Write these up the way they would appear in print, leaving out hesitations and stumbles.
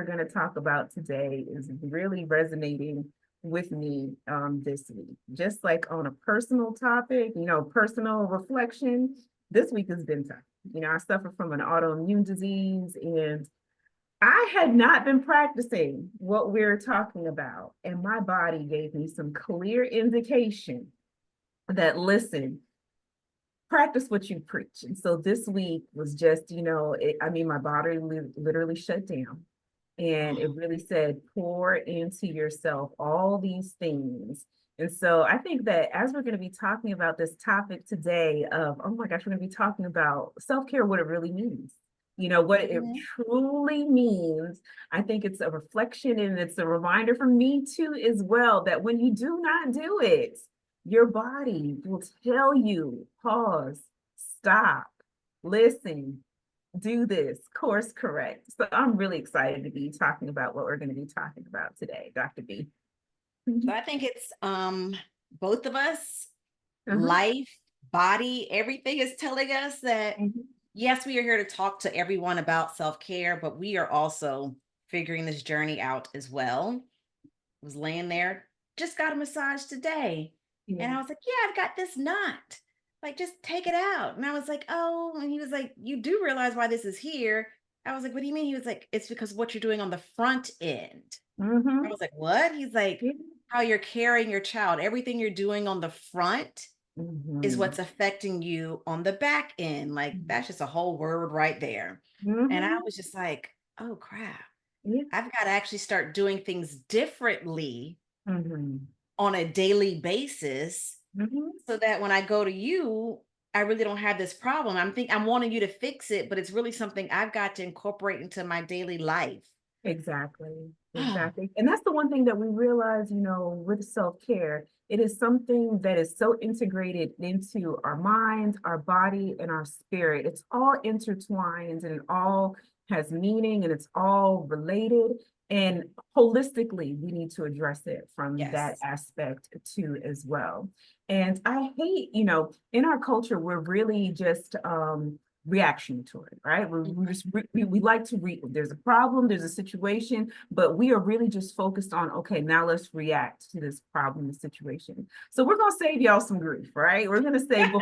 we're going to talk about today is really resonating with me this week. Just like on a personal topic, personal reflection, this week has been tough. I suffer from an autoimmune disease and I had not been practicing what we're talking about. And my body gave me some clear indication that, listen, practice what you preach. And so this week was just, my body literally shut down. And it really said, pour into yourself all these things. And so I think that as we're going to be talking about this topic today of, oh my gosh, we're going to be talking about self-care, what it really means. What it truly means. I think it's a reflection and it's a reminder for me too, as well, that when you do not do it, your body will tell you, pause, stop, listen, do this, course correct. So I'm really excited to be talking about what we're going to be talking about today, Dr. B. So I think it's both of us, Uh-huh. life, body, everything is telling us that yes, we are here to talk to everyone about self-care, but we are also figuring this journey out as well. I was laying there, just got a massage today. Yeah. And I was like, yeah, I've got this knot. Like, just take it out. And I was like, oh, and he was like, you do realize why this is here. I was like, what do you mean? He was like, it's because of what you're doing on the front end. I was like, what? He's like, how you're carrying your child. Everything you're doing on the front is what's affecting you on the back end. Like, that's just a whole word right there. And I was just like, oh crap. I've got to actually start doing things differently on a daily basis so that when I go to you, I really don't have this problem. I'm wanting you to fix it, but it's really something I've got to incorporate into my daily life. Exactly. Exactly. And that's the one thing that we realize, with self-care, it is something that is so integrated into our mind, our body, and our spirit. It's all intertwined and it all has meaning and it's all related. And holistically, we need to address it from that Yes. aspect too, as well. And I hate, in our culture, we're really just reaction to it, right? We just we like to there's a problem, there's a situation, but we are really just focused on, okay, now let's react to this problem, the situation. So we're gonna save y'all some grief, right? We're gonna say before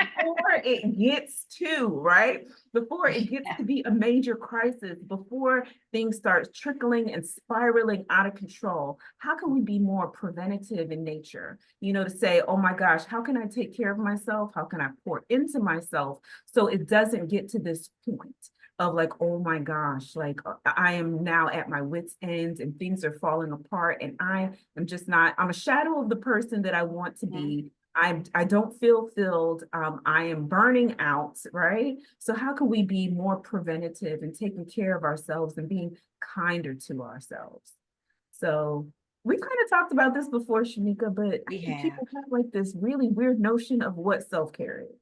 it gets to, right? Before it gets to be a major crisis, before things start trickling and spiraling out of control, how can we be more preventative in nature? To say, oh my gosh, how can I take care of myself? How can I pour into myself so it doesn't get to this point of like, oh my gosh, like I am now at my wit's end and things are falling apart and I am just not, I'm a shadow of the person that I want to be. I don't feel filled. I am burning out, right? So how can we be more preventative and taking care of ourselves and being kinder to ourselves? So we kind of talked about this before, Shamika, but I think people have like this really weird notion of what self-care is.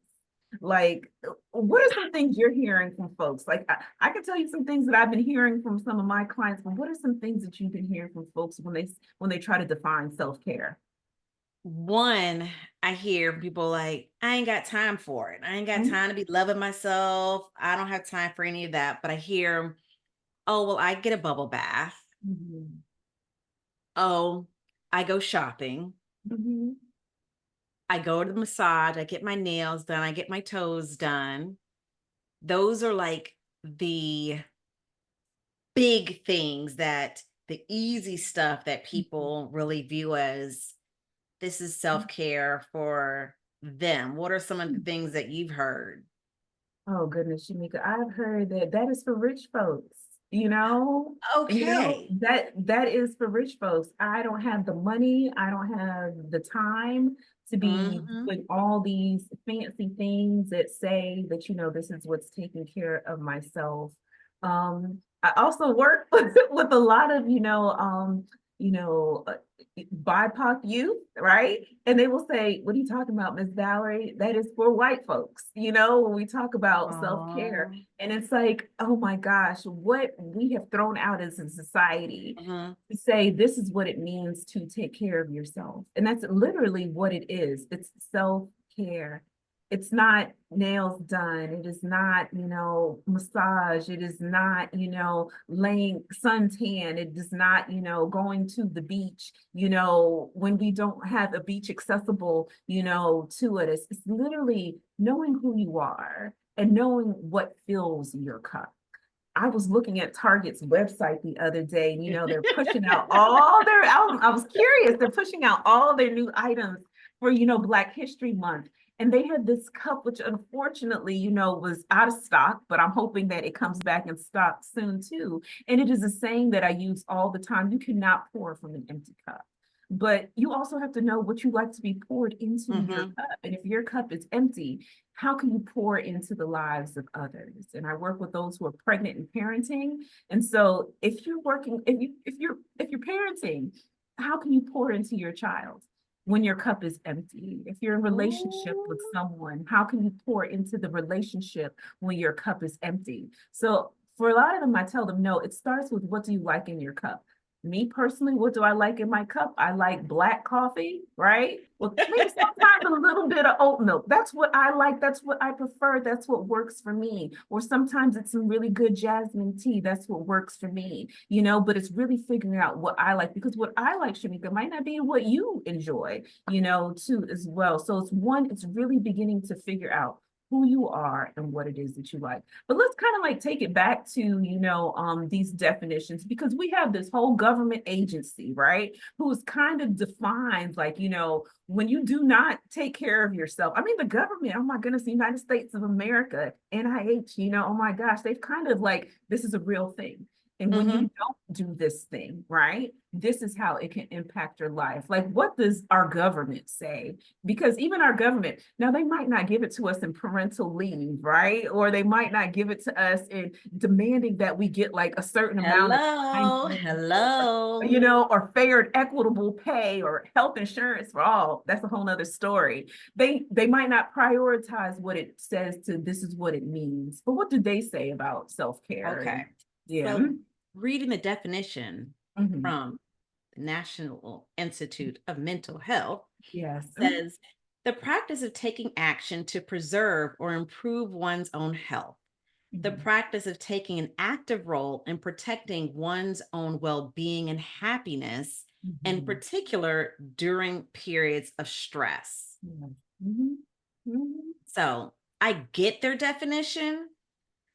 Like, what are some things you're hearing from folks? Like, I can tell you some things that I've been hearing from some of my clients, but what are some things that you've been hearing from folks when they try to define self-care? One, I hear people like, I ain't got time for it. I ain't got time to be loving myself. I don't have time for any of that. But I hear, oh, well, I get a bubble bath. Oh, I go shopping. I go to the massage. I get my nails done. I get my toes done. Those are like the big things, that the easy stuff that people really view as this is self-care for them. What are some of the things that you've heard? Oh goodness, Shamika, I've heard that that is for rich folks. You know, Okay. that is for rich folks. I don't have the money. I don't have the time to be doing all these fancy things that say that, this is what's taking care of myself. I also work with a lot of, you know, uh, BIPOC youth, right? And they will say, what are you talking about, Miss Valerie? That is for white folks, when we talk about self-care. And it's like, oh my gosh, what we have thrown out as a society to say this is what it means to take care of yourself. And that's literally what it is. It's self-care. it's not nails done. It is not, massage. It is not, laying suntan. It is not, going to the beach, when we don't have a beach accessible, to it. It's literally knowing who you are and knowing what fills your cup. I was looking at Target's website the other day, and they're pushing out all their, I was curious, they're pushing out all their new items for, Black History Month. And they had this cup, which unfortunately, was out of stock, but I'm hoping that it comes back in stock soon too. And it is a saying that I use all the time: you cannot pour from an empty cup. But you also have to know what you like to be poured into your cup. And if your cup is empty, how can you pour into the lives of others? And I work with those who are pregnant and parenting. And so if you're working, if you're parenting, how can you pour into your child when your cup is empty? If you're in a relationship with someone, how can you pour into the relationship when your cup is empty? So for a lot of them, I tell them, no, it starts with, what do you like in your cup? Me personally, what do I like in my cup? I like black coffee, right? Well, maybe sometimes a little bit of oat milk. That's what I like. That's what I prefer. That's what works for me. Or sometimes it's some really good jasmine tea. That's what works for me, but it's really figuring out what I like, because what I like, Shamika, might not be what you enjoy, too, as well. So it's really beginning to figure out who you are and what it is that you like. But let's kind of like take it back to, these definitions, because we have this whole government agency, right? Who's kind of defines like, when you do not take care of yourself. I mean, the government, oh my goodness, the United States of America, NIH, oh my gosh, they've kind of like, this is a real thing. And when you don't do this thing, right, this is how it can impact your life. Like, what does our government say? Because even our government, now they might not give it to us in parental leave, right? Or they might not give it to us in demanding that we get like a certain amount of time, Hello. or fair and equitable pay or health insurance for all. That's a whole nother story. They might not prioritize what it says to, this is what it means. But what do they say about self-care? Okay. Yeah. So reading the definition Mhm. from the National Institute of Mental Health Yes. says the practice of taking action to preserve or improve one's own health, the Mhm. practice of taking an active role in protecting one's own well-being and happiness, in Mhm. particular during periods of stress. Yeah. Mhm. Mhm. So I get their definition.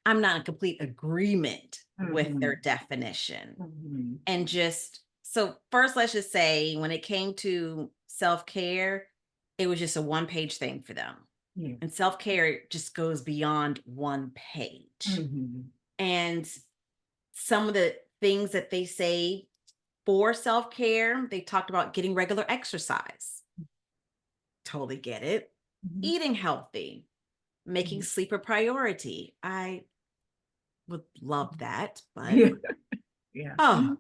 I'm not in complete agreement with their Mhm. definition. Mhm. And just so first, let's just say when it came to self-care, it was just a one-page thing for them. Yeah. And self-care just goes beyond one page. Mhm. And some of the things that they say for self-care, they talked about getting regular exercise. Totally get it. Mhm. Eating healthy, making Mhm. sleep a priority. I would love that, but Yeah. Yeah. oh,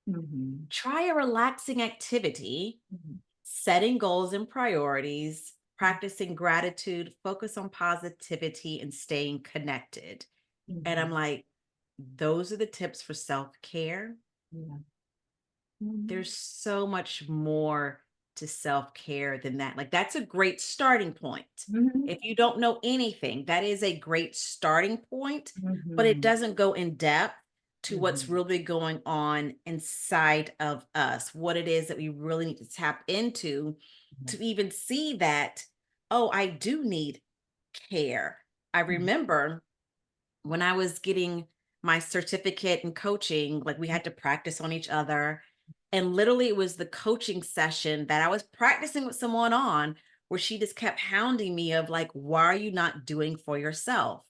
Mhm. Mhm. try a relaxing activity, Mhm. setting goals and priorities, practicing gratitude, focus on positivity, and staying connected. And I'm Mhm. like, those are the tips for self-care. Yeah. Mhm. There's so much more to self-care than that. Like, that's a great starting point. Mhm. If you don't know anything, that is a great starting point, but it Mhm. doesn't go in depth to what's Mhm. really going on inside of us, what it is that we really need to tap into to even see that, oh, I do need care. I Mhm. remember when I was getting my certificate in coaching, like we had to practice on each other. And literally, it was the coaching session that I was practicing with someone on where she just kept hounding me of like, why are you not doing for yourself?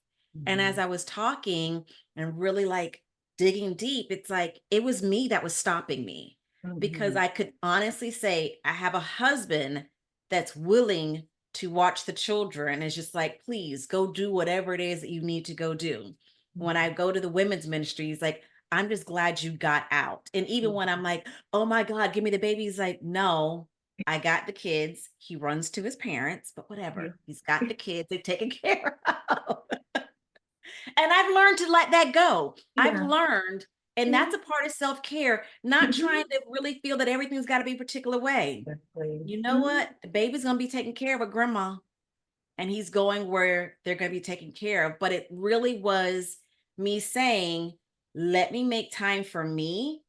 And as Mhm. I was talking and really like digging deep, it's like it was me that was stopping me because Mhm. I could honestly say I have a husband that's willing to watch the children. It's just like, please go do whatever it is that you need to go do. When I go to the women's ministries, like, I'm just glad you got out. And even when I'm like, oh my God, give me the baby, he's like, no, I got the kids. He runs to his parents, but Yeah. whatever. He's got the kids, they're taken care of. And I've learned to let that go. I've Yeah. learned, and Yeah. that's a part of self-care, not trying Mhm. to really feel that everything's got to be a particular way. Exactly. You know Mhm. what? The baby's gonna be taken care of with grandma. and he's going where they're going to be taken care of. But it really was me saying, let me make time for me,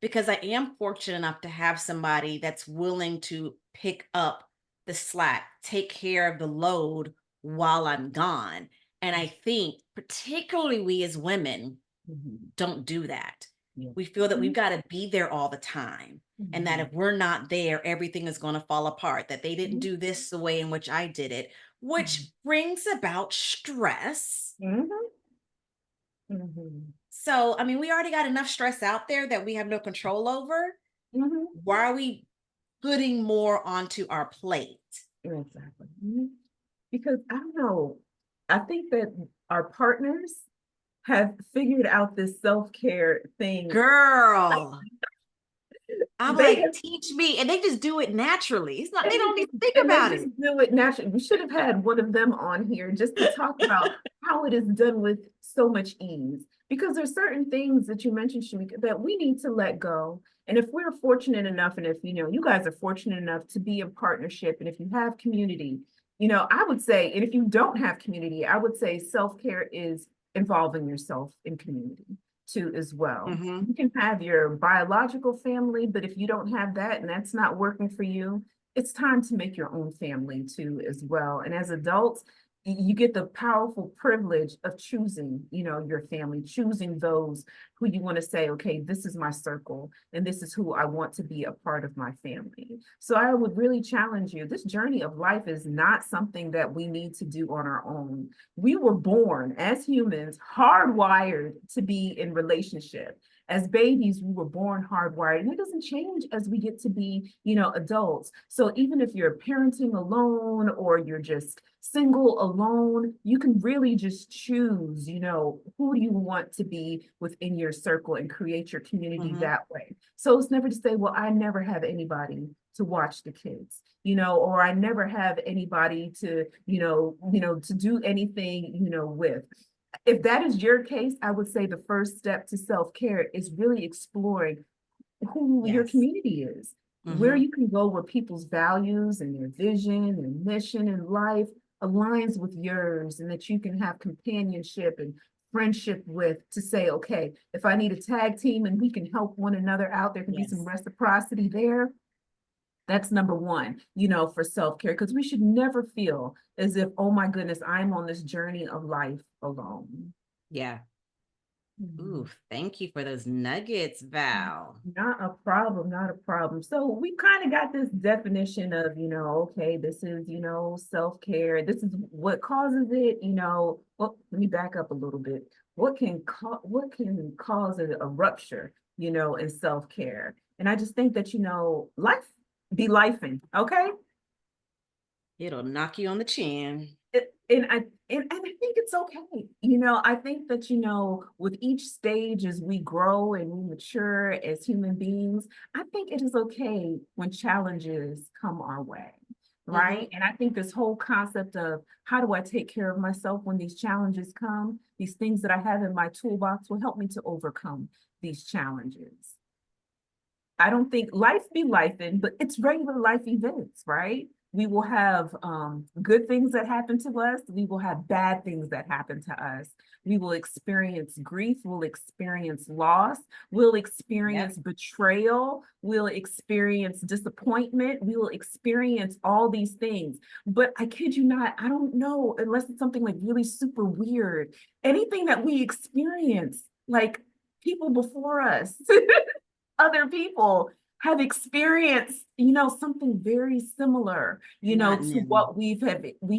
because I am fortunate enough to have somebody that's willing to pick up the slack, take care of the load while I'm gone. And I think particularly we as women Mhm. don't do that. Yeah. We feel that we've Mhm. got to be there all the time. And that Mhm. if we're not there, everything is going to fall apart, that they didn't Mhm. do this the way in which I did it, which brings about stress. Mhm. Mhm. So, I mean, we already got enough stress out there that we have no control over. Mhm. Why are we putting more onto our plate? Exactly. Mhm. Because I don't know, I think that our partners have figured out this self-care thing. Girl, I'm They like, have, teach me. And they just do it naturally. It's not, they don't even think and they about just it. do it naturally. We should have had one of them on here just to talk about how it is done with so much ease. Because there's certain things that you mentioned, Shamika, that we need to let go. And if we're fortunate enough, and if you guys are fortunate enough to be in partnership, and if you have community, I would say, and if you don't have community, I would say self-care is involving yourself in community too as well. Hmm. You can have your biological family, but if you don't have that and that's not working for you, it's time to make your own family too as well. And as adults, you get the powerful privilege of choosing, your family, choosing those who you want to say, okay, this is my circle and this is who I want to be a part of my family. So I would really challenge you. This journey of life is not something that we need to do on our own. We were born as humans, hardwired to be in relationship. As babies, we were born hardwired, and it doesn't change as we get to be, adults. So even if you're parenting alone or you're just single alone, you can really just choose, who do you want to be within your circle and create your community Hmm. that way. So it's never to say, well, I never have anybody to watch the kids, or I never have anybody to, to do anything, with. If that is your case, I would say the first step to self-care is really exploring who your Yes. community is, where Hmm. you can go where people's values and their vision and mission in life aligns with yours, and that you can have companionship and friendship with to say, okay, if I need a tag team and we can help one another out, there can be some Yes. reciprocity there. That's number one, for self-care, because we should never feel as if, oh my goodness, I'm on this journey of life alone. Yeah. Ooh, Mhm. thank you for those nuggets, Val. Not a problem, not a problem. So we kind of got this definition of, okay, this is, self-care. This is what causes it. Well, let me back up a little bit. What can cause a rupture, in self-care? And I just think that, life be lifing, okay? It'll knock you on the chin. And I think it's okay. I think that, with each stage as we grow and we mature as human beings, I think it is okay when challenges come our way. Right. Hmm. And I think this whole concept of how do I take care of myself when these challenges come, these things that I have in my toolbox will help me to overcome these challenges. I don't think life be lifing, but it's regular life events, right? We will have good things that happen to us. We will have bad things that happen to us. We will experience grief. We'll experience loss. We'll Yep. experience betrayal. We'll experience disappointment. We will experience all these things. But I kid you not, I don't know, unless it's something like really super weird. Anything that we experience, like people before us, other people have experienced, something very similar, Not to new. what we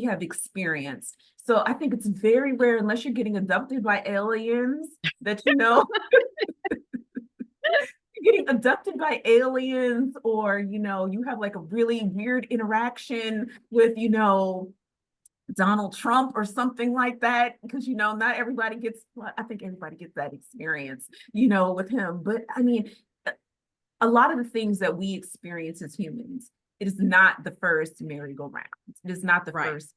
have experienced. So I think it's very rare, unless you're getting abducted by aliens, that you're getting abducted by aliens, or you have like a really weird interaction with, Donald Trump or something like that, because not everybody gets, well, I think everybody gets that experience, with him. But I mean, a lot of the things that we experience as humans, it is not the first merry-go-round. It is not the Right. first.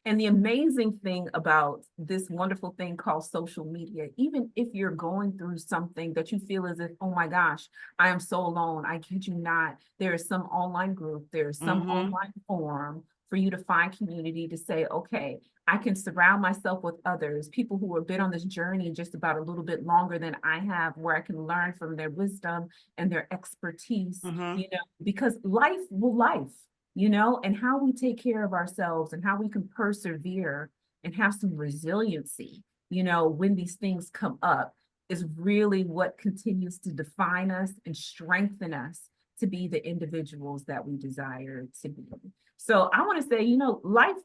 And the amazing thing about this wonderful thing called social media, even if you're going through something that you feel as if, oh my gosh, I am so alone, I kid you not, there is some online group, there is some Hmm. online forum for you to find community to say, okay, I can surround myself with others, people who have been on this journey just about a little bit longer than I have, where I can learn from their wisdom and their expertise, you know, because life will life, you know, and how we take care of ourselves and how we can persevere and have some resiliency, you know, when these things come up is really what continues to define us and strengthen us to be the individuals that we desire to be. So I want to say, you know, life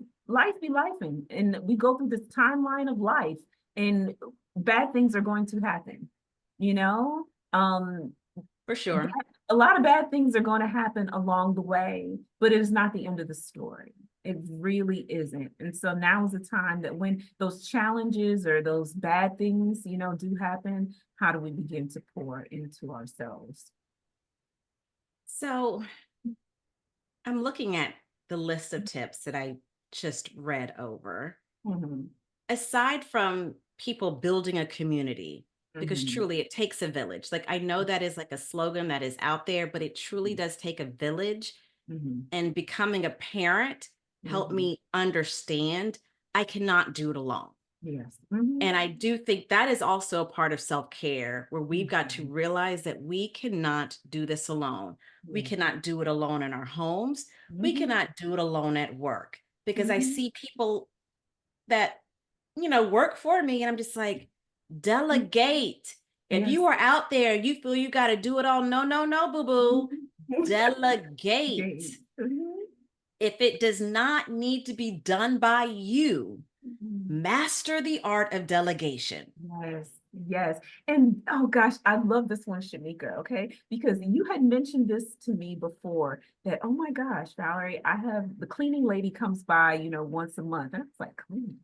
be life, and we go through this timeline of life, and bad things are going to happen, you know. For sure. A lot of bad things are going to happen along the way, but it is not the end of the story. It really isn't. And so now is the time that when those challenges or those bad things, you know, do happen, how do we begin to pour into ourselves? So I'm looking at the list of tips that I just read over. Mm-hmm. Aside from people building a community, because Mm-hmm. truly it takes a village. Like, I know that is like a slogan that is out there, but it truly does take a village. Mm-hmm. And becoming a parent helped Mm-hmm. me understand I cannot do it alone. Yes. Mm-hmm. And I do think that is also a part of self-care, where we've got to Mm-hmm. realize that we cannot do this alone. We Yes. cannot do it alone in our homes. We Mm-hmm. cannot do it alone at work, because I Mm-hmm. see people that, work for me, and I'm just like, delegate. If Yes. you are out there, you feel you got to do it all. No, no, no, boo boo. Mm-hmm. Delegate. Great. Mm-hmm. If it does not need to be done by you, Mm-hmm. master the art of delegation. Yes, yes. And oh gosh, I love this one, Shamika, okay? Because you had mentioned this to me before that, oh my gosh, Valerie, I have the cleaning lady comes by, you know, once a month. And I was like, cleaning?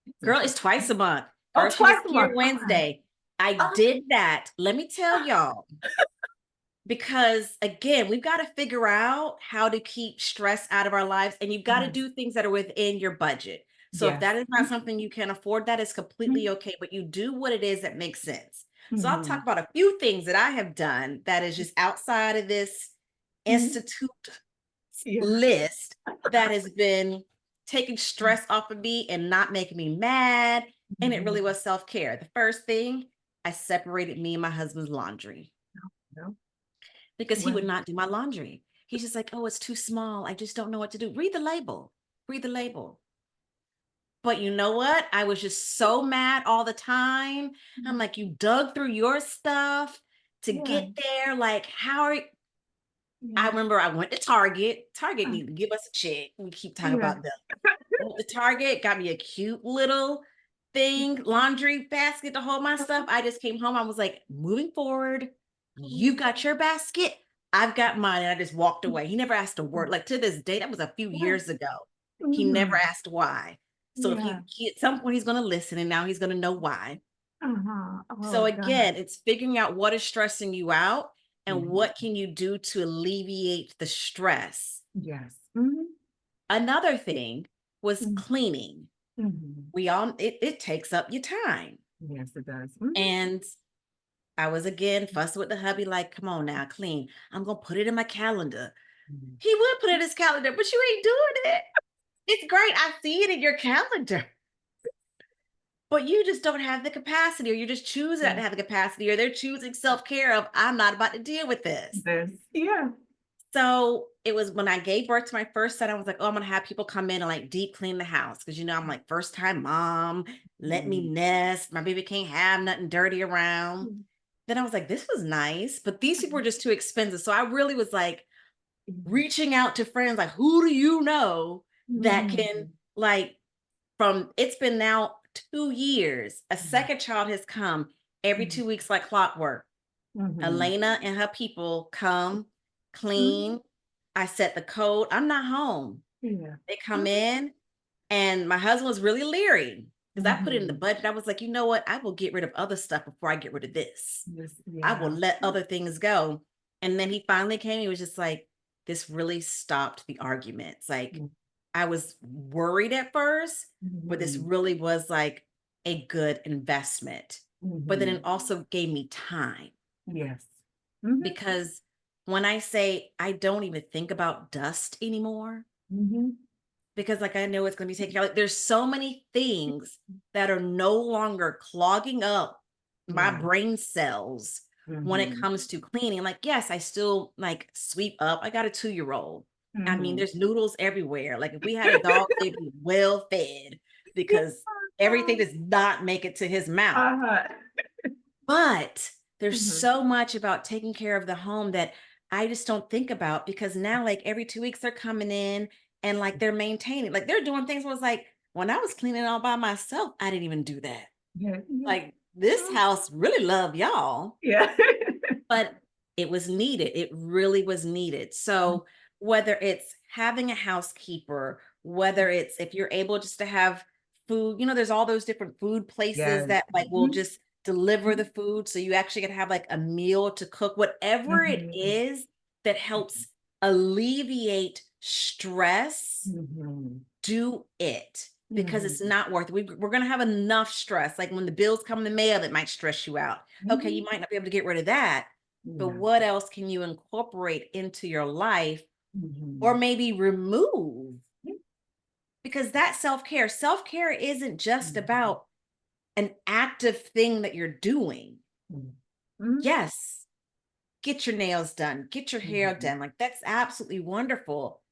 That's Girl, it's interesting. twice a month. Oh, Girl, she twice gets a here month. Okay. Wednesday. I Oh, did that. Let me tell y'all, because again, we've got to figure out how to keep stress out of our lives, and you've got to yes, do things that are within your budget. So if yes. that is not something you can afford, that is completely okay, but you do what it is that makes sense. So I'll Mm-hmm. talk about a few things that I have done that is just outside of this Mm-hmm. institute Yeah. list, that has been taking stress off of me and not making me mad. And it Mm-hmm. really was self-care. The first thing, I separated me and my husband's laundry, No. because he would Well, not do my laundry. He's just like, oh, it's too small. I just don't know what to do. Read the label. Read the label. But you know what? I was just so mad all the time. I'm like, you dug through your stuff to yeah, get there. Like, how are I yeah, remember I went to Target. Target uh, need to give us a check. We keep talking yeah. about them. I went to Target, got me a cute little thing, laundry basket to hold my stuff. I just came home. I was like, moving forward, you got your basket. I've got mine. And I just walked away. He never asked a word. Like, to this day, that was a few Yeah. years ago. He never Mhm. asked why. So if Yeah. he at some point he's going to listen, and now he's going to know why. Uh-huh. So Oh God. again, it's figuring out what is stressing you out and Mhm. what can you do to alleviate the stress. Yes. Mhm. Another thing was Mhm. cleaning. Mhm. It takes up your time. Yes, it does. Mhm. And I was again fussing with the hubby, like, come on now, clean. I'm gonna put it in my calendar. Mhm. He would put it in his calendar, but you ain't doing it. It's great. I see it in your calendar. But you just don't have the capacity, or you're just choosing not Yeah. to have the capacity, or they're choosing self-care of, I'm not about to deal with this. This. Yeah. So it was when I gave birth to my first son, I was like, oh, I'm gonna have people come in and like deep clean the house. Cause I'm like, first time mom, let me Mhm. nest. My baby can't have nothing dirty around. Then I was like, this was nice, but these people were just too expensive. So I really was like reaching out to friends, like, who do you know that can, Mhm. like, from it's been now 2 years, a second child has come every Mhm. 2 weeks like clockwork. Mhm. Elena and her people come, Mhm. clean. I set the code. I'm not home. Yeah. They come Mhm. in, and my husband was really leery because I put it in the Mhm. budget. I was like, you know what? I will get rid of other stuff before I get rid of this. Yes. I will Yeah. let other things go. And then he finally came. He was just like, this really stopped the arguments. Like, Mhm. I was worried at first, but this Mhm. really was like a good investment. But then it Mhm. also gave me time, Yes. Mhm. because when I say I don't even think about dust anymore, Mhm. because like I know it's going to be taken care of. Like, there's so many things that are no longer clogging up my Yeah. brain cells when it Mm-hmm. comes to cleaning. Like, yes, I still like sweep up. I got a 2-year-old. I mean, Mm-hmm. there's noodles everywhere. Like if we had a dog, they'd be well fed Yeah. because everything does not make it to his mouth. Uh-huh. But there's Mm-hmm. so much about taking care of the home that I just don't think about, because now, like every 2 weeks, they're coming in and like they're maintaining, like they're doing things where it's like, when I was cleaning all by myself, I didn't even do that. Yeah. Yeah. Like this house really loved y'all, Yeah. but it was needed. It really was needed. So whether it's having a housekeeper, whether it's if you're able just to have food, there's all those different food places Yes. that like will Mhm. just deliver the food. So you actually can have like a meal to cook, whatever it Mhm. is that helps alleviate stress, Mhm. do it, because it's Mhm. not worth it. We're going to have enough stress. Like when the bills come in the mail, it might stress you out. Okay, you Mhm. might not be able to get rid of that, but Yeah. what else can you incorporate into your life or Mhm. maybe remove? Because that self care isn't just Mhm. about an active thing that you're doing. Mhm. Yes, get your nails done, get your hair Mhm. done. Like that's absolutely wonderful.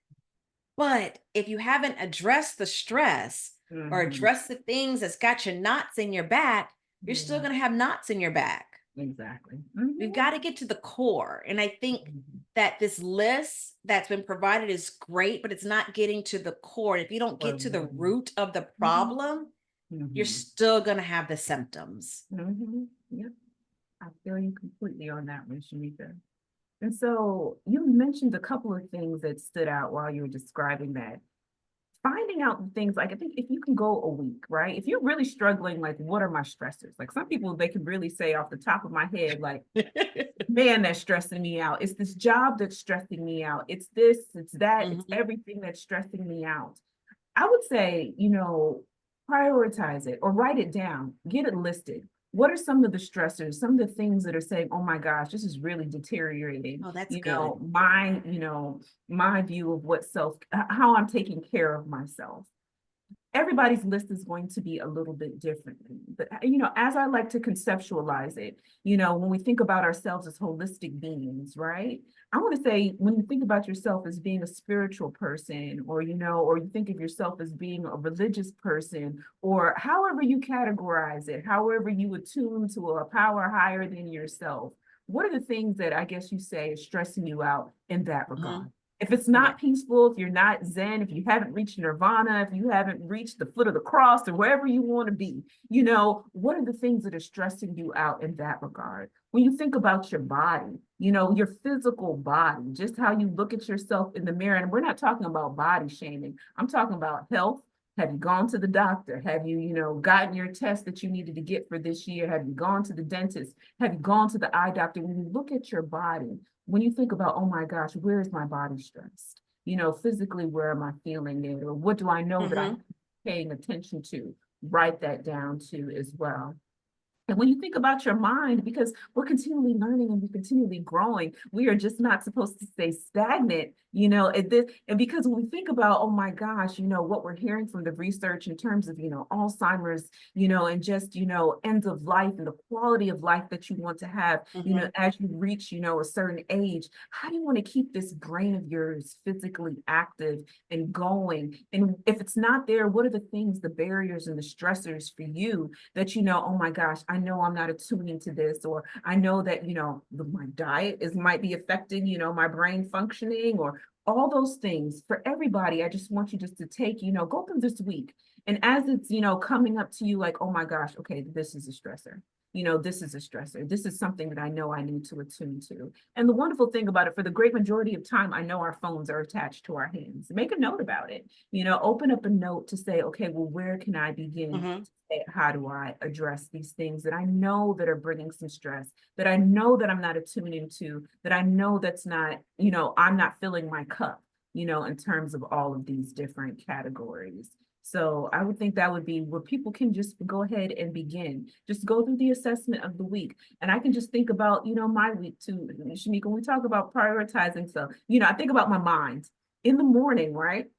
But if you haven't addressed the stress or Mhm. addressed the things that's got your knots in your back, you're still Yeah. going to have knots in your back. Exactly. We've Mhm. got to get to the core. And I think Mhm. that this list that's been provided is great, but it's not getting to the core. And if you don't Or get to the one. root of the Mhm. problem, you're Mhm. still going to have the symptoms. Mhm. Yep. I feel you completely on that one, Shamika. And so you mentioned a couple of things that stood out while you were describing that. Finding out the things, like I think if you can go a week, right? If you're really struggling, like what are my stressors? Like some people, they can really say off the top of my head, like, man, that's stressing me out. It's this job that's stressing me out. It's this, it's that, it's Mhm. everything that's stressing me out. I would say, prioritize it or write it down, get it listed. What are some of the stressors, some of the things that are saying, oh my gosh, this is really deteriorating, Oh, that's good. my view of how I'm taking care of myself. Everybody's list is going to be a little bit different. But, as I like to conceptualize it, when we think about ourselves as holistic beings, right? I want to say when you think about yourself as being a spiritual person, or you think of yourself as being a religious person, or however you categorize it, however you attune to a power higher than yourself, what are the things that I guess you say is stressing you out in that Mhm. regard? If it's Yeah. not peaceful, if you're not Zen, if you haven't reached nirvana, if you haven't reached the foot of the cross or wherever you want to be, what are the things that are stressing you out in that regard? When you think about your body, your physical body, just how you look at yourself in the mirror, and we're not talking about body shaming, I'm talking about health. Have you gone to the doctor? Have you, gotten your test that you needed to get for this year? Have you gone to the dentist? Have you gone to the eye doctor? When you look at your body, when you think about, oh my gosh, where is my body stressed? Physically, where am I feeling it? Or what do I know that I'm Mhm. paying attention to? Write that down too as well. And when you think about your mind, because we're continually learning and we're continually growing, we are just not supposed to stay stagnant, and because when we think about, oh my gosh, what we're hearing from the research in terms of, Alzheimer's, and just, end of life and the quality of life that you want to have, Mhm. as you reach, a certain age, how do you want to keep this brain of yours physically active and going? And if it's not there, what are the things, the barriers and the stressors for you that oh my gosh, I know I'm not attuning to this, or I know that my diet might be affecting my brain functioning, or all those things. For everybody, I just want you just to take, go through this week, and as it's coming up to you, like, oh my gosh, okay, this is a stressor. This is a stressor. This is something that I know I need to attune to. And the wonderful thing about it, for the great majority of time, I know our phones are attached to our hands. Make a note about it. Open up a note to say, okay, well, where can I begin? Mhm. How do I address these things that I know that are bringing some stress, that I know that I'm not attuning to, that I know that's not, I'm not filling my cup, in terms of all of these different categories. So I would think that would be where people can just go ahead and begin. Just go through the assessment of the week. And I can just think about, my week too, Shamika, when we talk about prioritizing stuff, I think about my mind in the morning, right?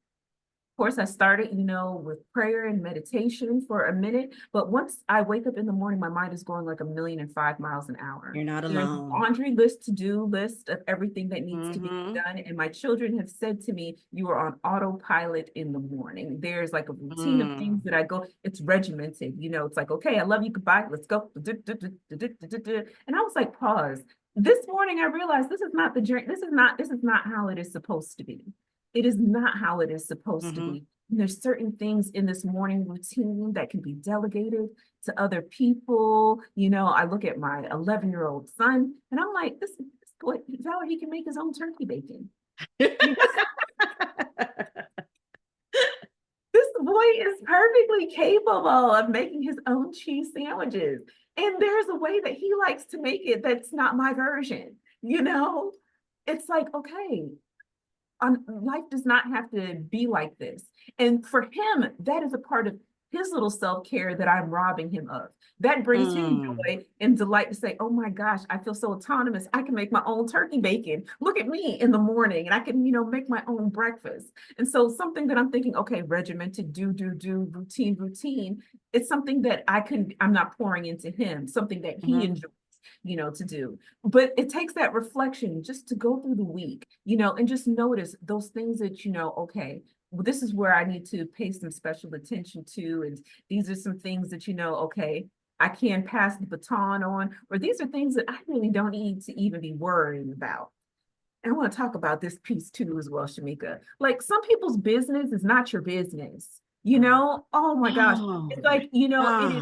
course, I started, with prayer and meditation for a minute. But once I wake up in the morning, my mind is going like 1,000,005 miles an hour. You're not There's a alone. laundry list, to-do list of everything that needs to be Mm-hmm. done. And my children have said to me, you are on autopilot in the morning. There's like a routine of things Mm. that I go, it's regimented. It's like, okay, I love you, goodbye, let's go. And I was like, pause. This morning I realized this is not the journey. This is not how it is supposed to be. It is not how it is supposed to Mm-hmm. be. And there's certain things in this morning routine that can be delegated to other people. I look at my 11-year-old son and I'm like, this boy, Valor, he can make his own turkey bacon. You know, this boy is perfectly capable of making his own cheese sandwiches. And there's a way that he likes to make it that's not my version. It's like, okay, life does not have to be like this. And for him, that is a part of his little self-care that I'm robbing him of. That brings him Mm. joy and delight to say, oh my gosh, I feel so autonomous. I can make my own turkey bacon. Look at me in the morning and I can, make my own breakfast. And so something that I'm thinking, okay, regimented, do, routine. It's something that I'm not pouring into him, something that he Mm-hmm. enjoys to do. But it takes that reflection just to go through the week, and just notice those things that, okay, well, this is where I need to pay some special attention to. And these are some things that, okay, I can pass the baton on, or these are things that I really don't need to even be worrying about. And I want to talk about this piece too as well, Shamika. Like some people's business is not your business. Oh my gosh. Oh It's like, my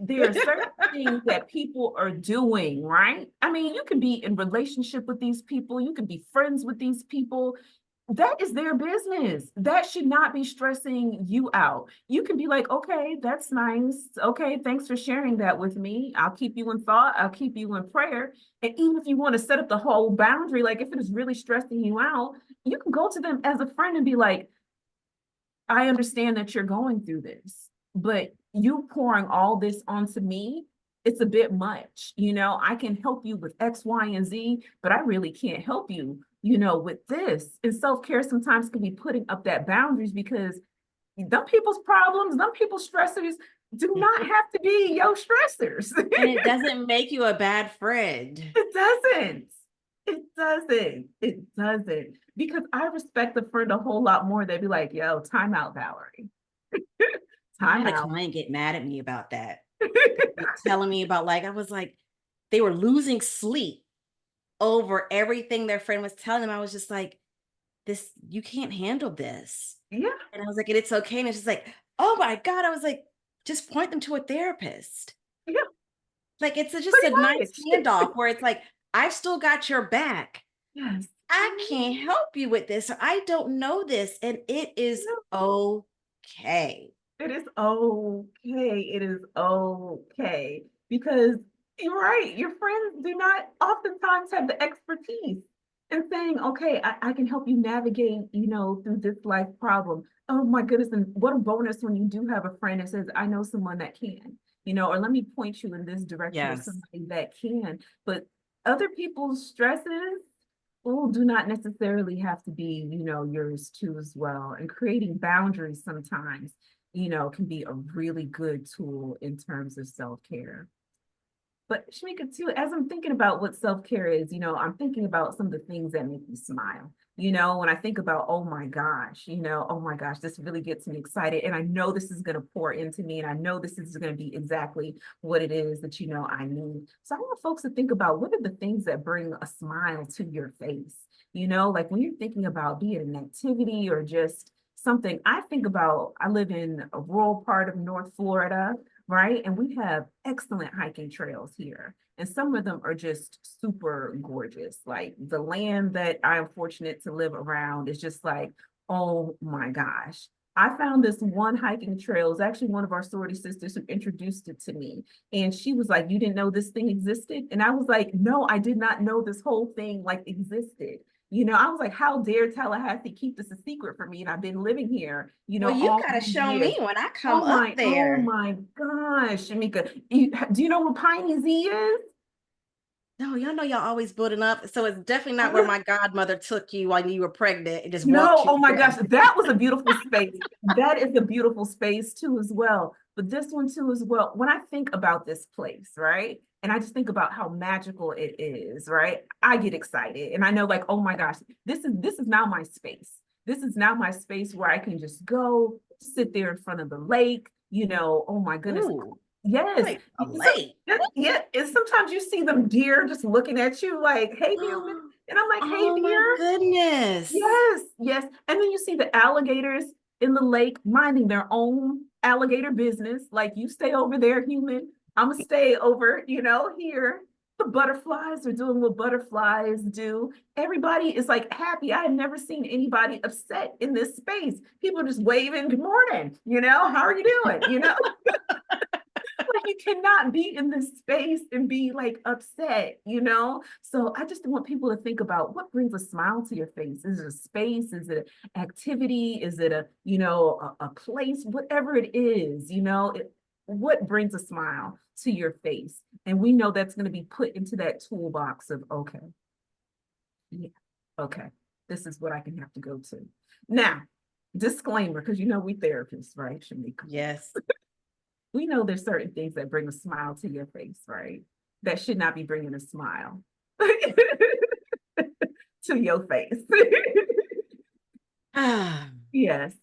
there are gosh. certain things that people are doing, right? I mean, you can be in relationship with these people, you can be friends with these people. That is their business. That should not be stressing you out. You can be like, okay, that's nice. Okay, thanks for sharing that with me. I'll keep you in thought. I'll keep you in prayer. And even if you want to set up the whole boundary, like if it is really stressing you out, you can go to them as a friend and be like, I understand that you're going through this, but you pouring all this onto me, it's a bit much. I can help you with X, Y, and Z, but I really can't help you, with this. And self-care sometimes can be putting up that boundaries because them people's problems, them people's stressors do not have to be your stressors. And it doesn't make you a bad friend. It doesn't. It doesn't. It doesn't. Because I respect a friend a whole lot more. They'd be like, yo, time out, Valerie. I Time had a out. client get mad at me about that. Telling me about I was like, they were losing sleep over everything their friend was telling them. I was just like, this, you can't handle this. Yeah, And I was like, and it's okay. And it's just like, oh my God. I was like, just point them to a therapist. yeah, Like just pretty a nice much. handoff where it's like, I've still got your back. Yes. I can't help you with this. Or I don't know this. And it is okay. It is okay. It is okay. Because you're right. Your friends do not oftentimes have the expertise in saying, okay, I can help you navigate, through this life problem. Oh my goodness. And what a bonus when you do have a friend that says, I know someone that can, or let me point you in this direction of Yes. somebody that can. But other people's stresses, oh, do not necessarily have to be, yours too as well. And creating boundaries sometimes, can be a really good tool in terms of self-care. But Shamika, too, as I'm thinking about what self-care is, I'm thinking about some of the things that make me smile. When I think about, oh my gosh, this really gets me excited. And I know this is going to pour into me. And I know this is going to be exactly what it is that, I need. So I want folks to think about what are the things that bring a smile to your face? Like when you're thinking about be it an activity or just something, I think about, I live in a rural part of North Florida, right? And we have excellent hiking trails here. And some of them are just super gorgeous. Like the land that I'm fortunate to live around is just like, oh my gosh. I found this one hiking trail. It's actually one of our sorority sisters who introduced it to me. And she was like, you didn't know this thing existed? And I was like, no, I did not know this whole thing like existed. I was like, how dare Tallahassee keep this a secret from me? And I've been living here, Well, you all got to these show years. me when I come up Oh there. my gosh, Shamika. Do you know where Piney Z is? No, y'all know y'all always building up. So it's definitely not where my godmother took you while you were pregnant and just No, walked you oh my there. gosh, that was a beautiful space. That is a beautiful space too, as well. But this one too, as well. When I think about this place, right? And I just think about how magical it is, right? I get excited and I know, like, oh my gosh, this is now my space. This is now my space where I can just go sit there in front of the lake, oh my goodness. Ooh, Yes. wait, a lake. Yeah, and sometimes you see them deer just looking at you like, hey, human. And I'm like, hey, Oh my dear. goodness. Yes, yes. And then you see the alligators in the lake minding their own alligator business. Like, you stay over there, human. I'm gonna stay over, here. The butterflies are doing what butterflies do. Everybody is like happy. I have never seen anybody upset in this space. People are just waving, good morning, how are you doing? Like, you cannot be in this space and be like upset. So I just want people to think about what brings a smile to your face. Is it a space? Is it an activity? Is it a place? Whatever it is, what brings a smile to your face? And we know that's going to be put into that toolbox of, okay, yeah, okay, this is what I can have to go to. Now, disclaimer, because we therapists, right, Shamika? Yes. We know there's certain things that bring a smile to your face, right? That should not be bringing a smile to your face. Yes,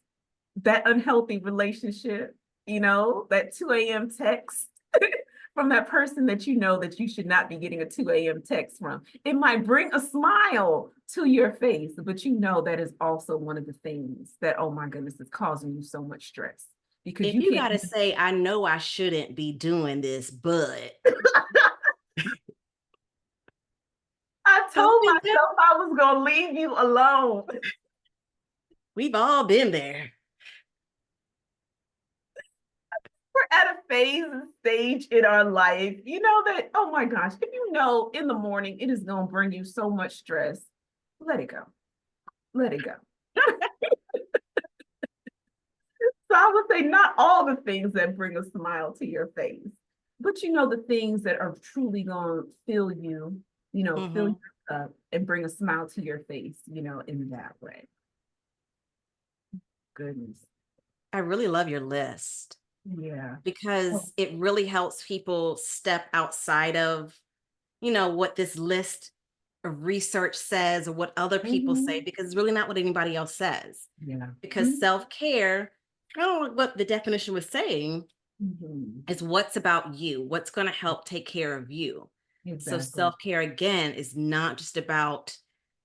that unhealthy relationship, that 2 a.m. text from that person that that you should not be getting a 2 a.m. text from. It might bring a smile to your face, but that is also one of the things that, oh my goodness, is causing you so much stress because If you you can't. gotta say, I know I shouldn't be doing this, but I I've told been there. myself I was going to leave you alone. We've all been there. We're at a phase and stage in our life, that, oh my gosh, if in the morning it is going to bring you so much stress, let it go. Let it go. So I would say not all the things that bring a smile to your face, but the things that are truly going to fill you, fill you up and bring a smile to your face, in that way. Goodness. I really love your list Yeah. because it really helps people step outside of, what this list of research says or what other people say, because it's really not what anybody else says. Yeah. Because self-care, I don't know what the definition was saying, is what's about you, what's going to help take care of you. So Exactly. self-care, again, is not just about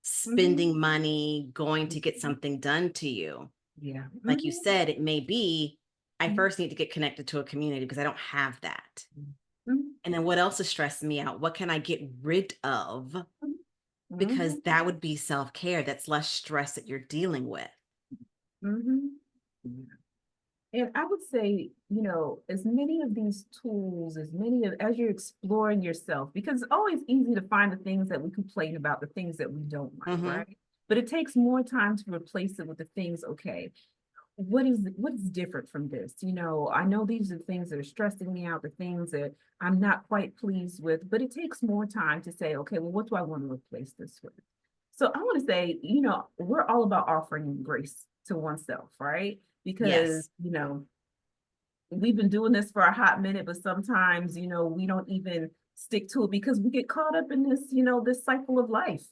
spending money, going to get something done to you. Yeah. Like you said, it may be, I first need to get connected to a community because I don't have that. And then what else is stressing me out? What can I get rid of? Because that would be self-care. That's less stress that you're dealing with. And I would say, as many of these tools, as you're exploring yourself, because it's always easy to find the things that we complain about, the things that we don't like, right? But it takes more time to replace it with the things, okay, what is different from this? I know these are things that are stressing me out, the things that I'm not quite pleased with, but it takes more time to say, okay, well, what do I want to replace this with? So I want to say, we're all about offering grace to oneself, right? Because, we've been doing this for a hot minute, but sometimes, we don't even stick to it because we get caught up in this, this cycle of life,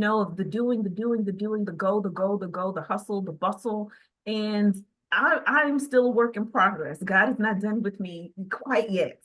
of the doing, the go, the hustle, the bustle. And I'm still a work in progress. God is not done with me quite yet,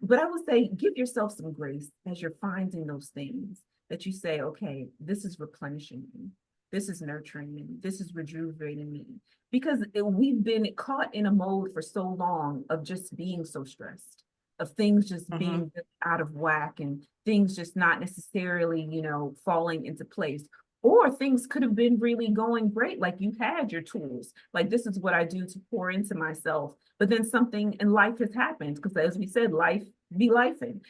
but I would say give yourself some grace as you're finding those things that you say, okay, this is replenishing me. This is nurturing me. This is rejuvenating me. Because we've been caught in a mode for so long of just being so stressed, of things just being out of whack and things just not necessarily, falling into place. Or things could have been really going great, like you had your tools, like this is what I do to pour into myself. But then something in life has happened, because as we said, life be lifing.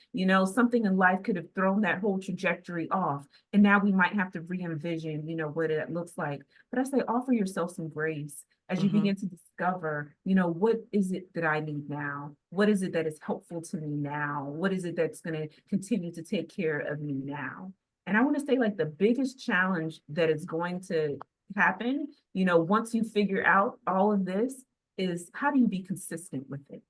Something in life could have thrown that whole trajectory off. And now we might have to re-envision, what it looks like. But I say offer yourself some grace as you begin to discover, what is it that I need now? What is it that is helpful to me now? What is it that's going to continue to take care of me now? And I want to say, like, the biggest challenge that is going to happen, once you figure out all of this, is how do you be consistent with it?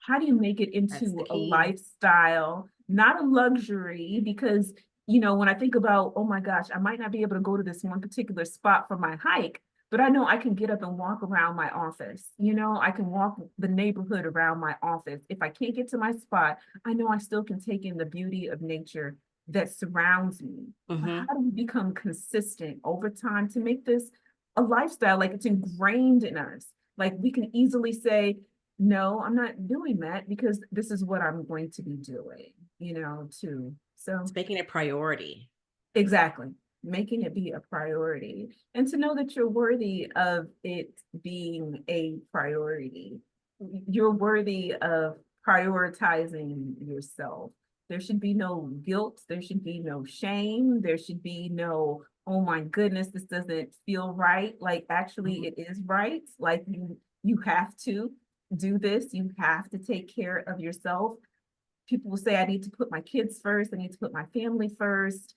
How do you make it into a lifestyle, not a luxury? Because, when I think about, oh my gosh, I might not be able to go to this one particular spot for my hike, but I know I can get up and walk around my office. I can walk the neighborhood around my office. If I can't get to my spot, I know I still can take in the beauty of nature that surrounds me. But how do we become consistent over time to make this a lifestyle? Like, it's ingrained in us. Like, we can easily say, no, I'm not doing that because this is what I'm going to be doing, too. So it's making it a priority. Exactly. Making it be a priority, and to know that you're worthy of it being a priority. You're worthy of prioritizing yourself. There should be no guilt. There should be no shame. There should be no, oh my goodness, this doesn't feel right. Like, actually, it is right. Like, you have to do this. You have to take care of yourself. People will say, I need to put my kids first. I need to put my family first.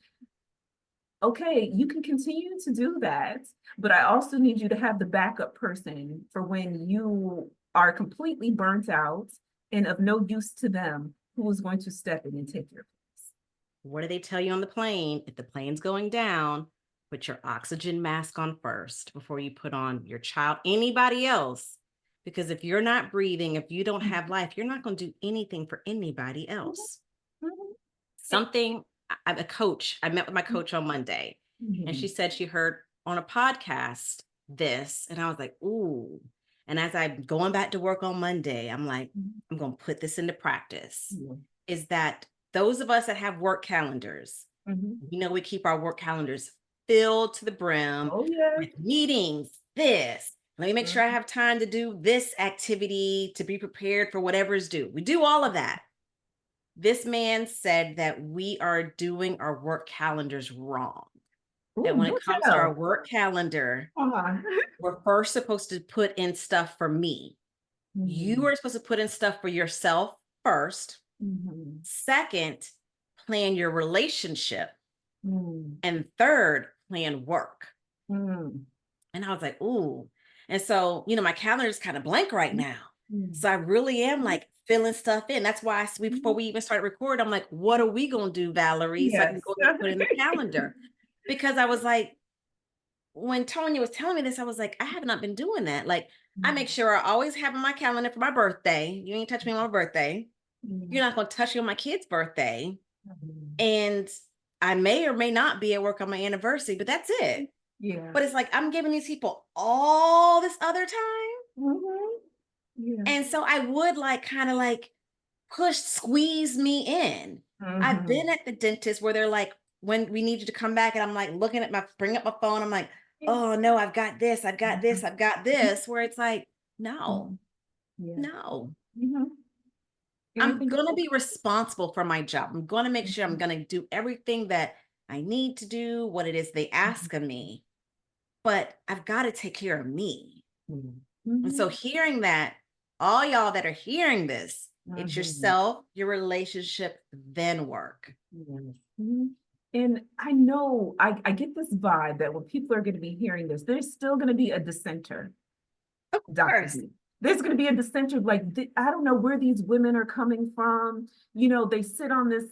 Okay, you can continue to do that, but I also need you to have the backup person for when you are completely burnt out and of no use to them, who is going to step in and take your place. What do they tell you on the plane? If the plane's going down, put your oxygen mask on first before you put on your child, anybody else. Because if you're not breathing, if you don't have life, you're not going to do anything for anybody else. Something, I'm a coach. I met with my coach on Monday, and she said she heard on a podcast this, and I was like, ooh. And as I'm going back to work on Monday, I'm like, I'm going to put this into practice. Is that those of us that have work calendars, we keep our work calendars filled to the brim with meetings, this. Let me make sure I have time to do this activity to be prepared for whatever is due. We do all of that. This man said that we are doing our work calendars wrong. That when it comes to our work calendar, we're first supposed to put in stuff for me. You are supposed to put in stuff for yourself first. Second, plan your relationship. And third, plan work. And I was like, ooh. And so, my calendar is kind of blank right now. So I really am like filling stuff in. That's why before we even started recording, I'm like, what are we going to do, Valerie? So I can go and put in the calendar. Because I was like, when Tonya was telling me this, I was like, I have not been doing that. Like, I make sure I always have on my calendar for my birthday. You ain't touch me on my birthday. You're not going to touch me on my kid's birthday. And I may or may not be at work on my anniversary, but that's it. But it's like, I'm giving these people all this other time. And so I would kind of squeeze me in. I've been at the dentist where they're like, when we need you to come back, and I'm like looking at bring up my phone. I'm like, oh no, I've got this, I've got this, I've got this, where it's like, no. I'm going to be responsible for my job. I'm going to make sure I'm going to do everything that I need to do, what it is they ask of me, but I've got to take care of me. And so hearing that, all y'all that are hearing this, it's yourself, your relationship, then work. And I know, I get this vibe that when people are going to be hearing this, there's still going to be a dissenter. Of course. There's going to be a dissenter, like, I don't know where these women are coming from. They sit on this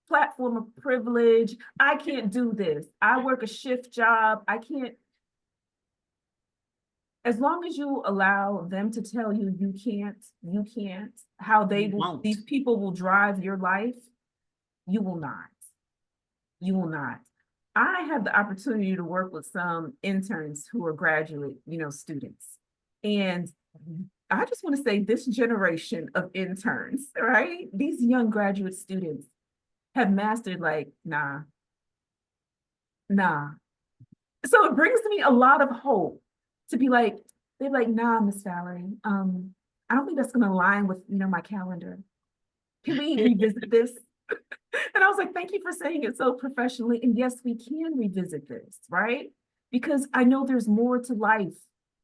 platform of privilege. I can't do this. I work a shift job. I can't. As long as you allow them to tell you you can't, how these people will drive your life, you will not. You will not. I have the opportunity to work with some interns who are graduate, students. And I just want to say, this generation of interns, right? These young graduate students have mastered nah. So it brings me a lot of hope to be like, they're like, nah, Miss Valerie, I don't think that's going to align with, my calendar. Can we revisit this? And I was like, thank you for saying it so professionally. And yes, we can revisit this, right? Because I know there's more to life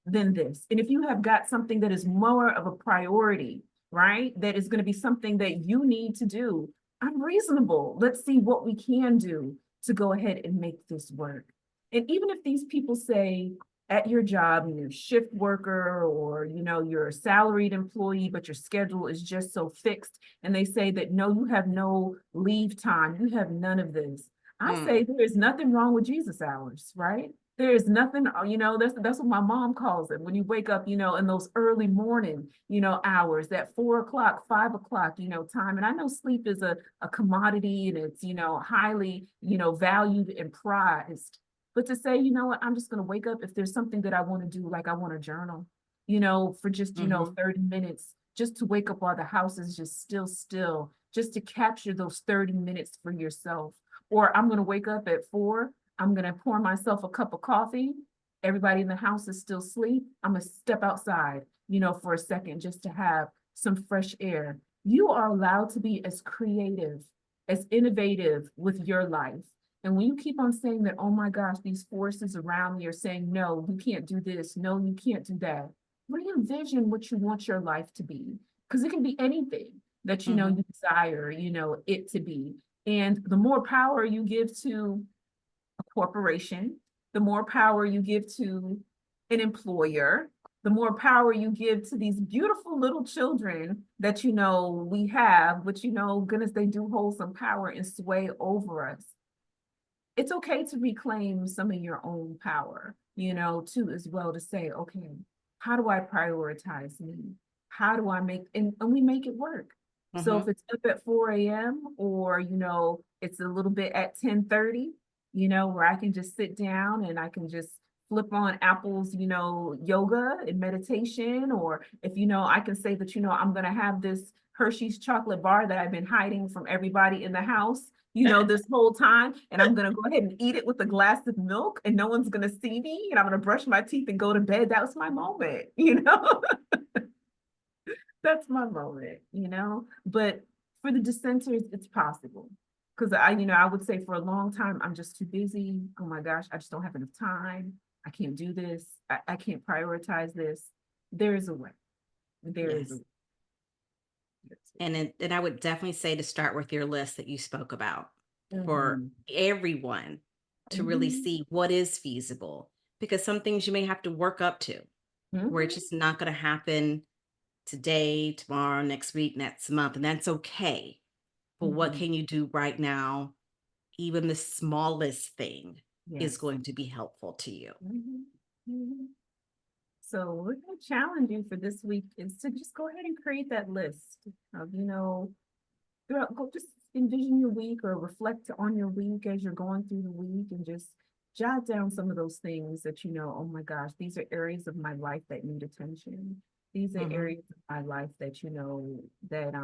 than this. And if you have got something that is more of a priority, right, that is going to be something that you need to do, I'm reasonable. Let's see what we can do to go ahead and make this work. And even if these people say at your job, you're a shift worker, or you're a salaried employee, but your schedule is just so fixed, and they say that no, you have no leave time, you have none of this. I say there is nothing wrong with Jesus hours, right? There is nothing, that's what my mom calls it. When you wake up, in those early morning, hours, that 4 o'clock, 5 o'clock, time. And I know sleep is a commodity, and it's, highly, valued and prized. But to say, you know what, I'm just going to wake up if there's something that I want to do, like I want to journal, for just, 30 minutes, just to wake up while the house is just still, just to capture those 30 minutes for yourself. Or I'm going to wake up at 4, I'm going to pour myself a cup of coffee. Everybody in the house is still asleep. I'm going to step outside, for a second, just to have some fresh air. You are allowed to be as creative, as innovative with your life. And when you keep on saying that, oh my gosh, these forces around me are saying, no, you can't do this. No, you can't do that. Re-envision what you want your life to be, because it can be anything that, you desire, it to be. And the more power you give to a corporation, the more power you give to an employer, the more power you give to these beautiful little children that we have, which goodness, they do hold some power and sway over us. It's okay to reclaim some of your own power, too, as well, to say, okay, how do I prioritize me? How do I and we make it work. So if it's up at 4 a.m. or, it's a little bit at 10:30, where I can just sit down and I can just flip on Apple's, yoga and meditation, or if, I can say that, I'm going to have this Hershey's chocolate bar that I've been hiding from everybody in the house, this whole time, and I'm going to go ahead and eat it with a glass of milk, and no one's going to see me, and I'm going to brush my teeth and go to bed. That was my moment, That's my moment, But for the dissenters, it's possible. Because I would say for a long time, I'm just too busy. Oh my gosh, I just don't have enough time. I can't do this. I can't prioritize this. There is a way. There is a Yes. way. And I would definitely say to start with your list that you spoke about for Mhm. everyone to really Mhm. see what is feasible, because some things you may have to work up to where it's Mhm. just not going to happen today, tomorrow, next week, next month. And that's okay. But what Mhm. can you do right now? Even the smallest thing is Yes. going to be helpful to you. Mhm. Mhm. So we're going to challenge you for this week is to just go ahead and create that list of, go just envision your week or reflect on your week as you're going through the week, and just jot down some of those things that oh my gosh, these are areas of my life that need attention. These are Hmm. areas of my life that that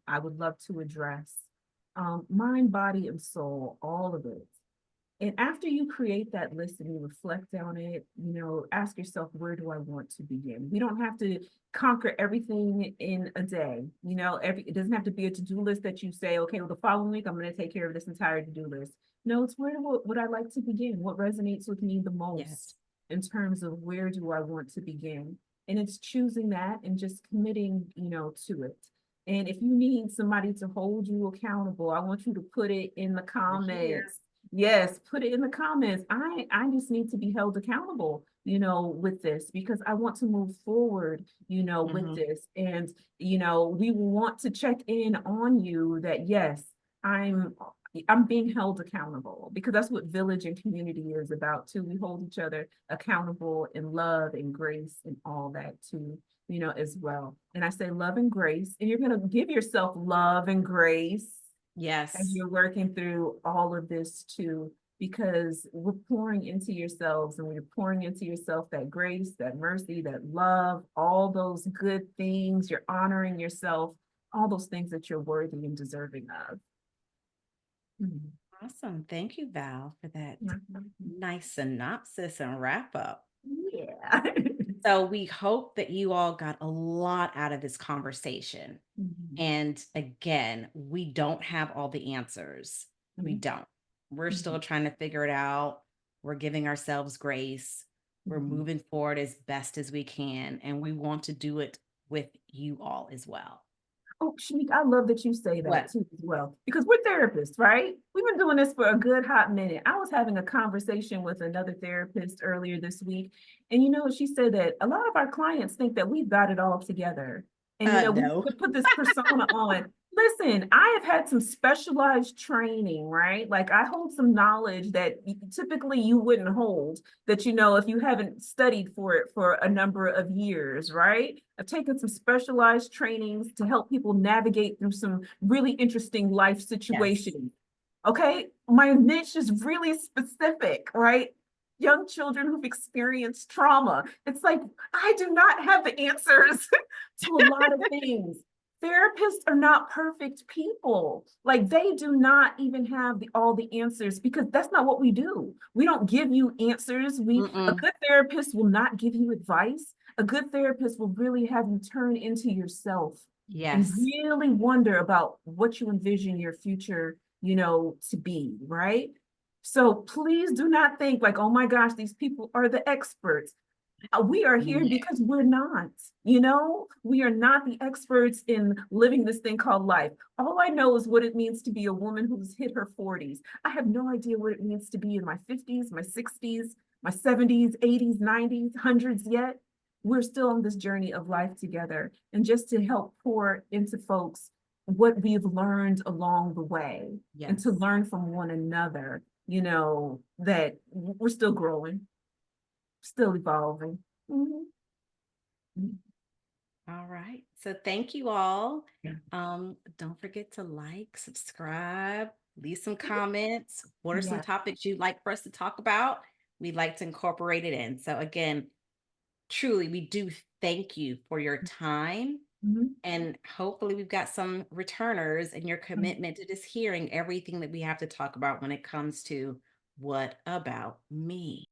I would love to address. Mind, body, and soul, all of it. And after you create that list and you reflect on it, ask yourself, where do I want to begin? We don't have to conquer everything in a day. It doesn't have to be a to-do list that you say, okay, well, the following week, I'm going to take care of this entire to-do list. No, it's would I like to begin? What resonates with me the most Yes. in terms of where do I want to begin? And it's choosing that and just committing, to it. And if you need somebody to hold you accountable, I want you to put it in the We're here. comments. Yes, put it in the comments. I just need to be held accountable, with this, because I want to move forward, with Hmm. this. And, we want to check in on you that yes, I'm I'm being held accountable, because that's what village and community is about too. We hold each other accountable in love and grace and all that too, as well. And I say love and grace, and you're going to give yourself love and grace as Yes. you're working through all of this too, because we're pouring into yourselves, and when you're pouring into yourself that grace, that mercy, that love, all those good things, you're honoring yourself, all those things that you're worthy and deserving of. Mhm. Awesome. Thank you, Val, for that Mhm. nice synopsis and wrap up. Yeah. So we hope that you all got a lot out of this conversation. Mhm. And again, we don't have all the answers. We Mhm. don't. We're still Mhm. trying to figure it out. We're giving ourselves grace. We're Mhm. moving forward as best as we can, and we want to do it with you all as well. Oh, Shanique, I love that you say that What? too as well, because we're therapists, right? We've been doing this for a good hot minute. I was having a conversation with another therapist earlier this week, and she said that a lot of our clients think that we've got it all together. And we No. put this persona on. Listen, I have had some specialized training, right? Like I hold some knowledge that typically you wouldn't hold, that if you haven't studied for it for a number of years, right? I've taken some specialized trainings to help people navigate through some really interesting life Yes. situations. Okay, my niche is really specific, right? Young children who've experienced trauma. It's like I do not have the answers to a lot of things. Therapists are not perfect people. Like they do not even have all the answers because that's not what we do. We don't give you answers. A Mm-mm. good therapist will not give you advice. A good therapist will really have you turn into yourself and Yes. really wonder about what you envision your future, to be, right? So please do not think like, oh my gosh, these people are the experts. We are here No. because we're not, we are not the experts in living this thing called life. All I know is what it means to be a woman who's hit her 40s. I have no idea what it means to be in my 50s, my 60s, my 70s, 80s, 90s, hundreds yet. We're still on this journey of life together. And just to help pour into folks what we've learned along the way and to Yes. learn from one another, that we're still growing, still evolving. Mhm. All right. So thank you all. Yeah. Don't forget to like, subscribe, leave some comments. What are some Yeah. topics you'd like for us to talk about? We'd like to incorporate it in. So again, truly, we do thank you for your time. Mhm. And hopefully we've got some returners and your commitment to just hearing everything that we have to talk about when it comes to what about me?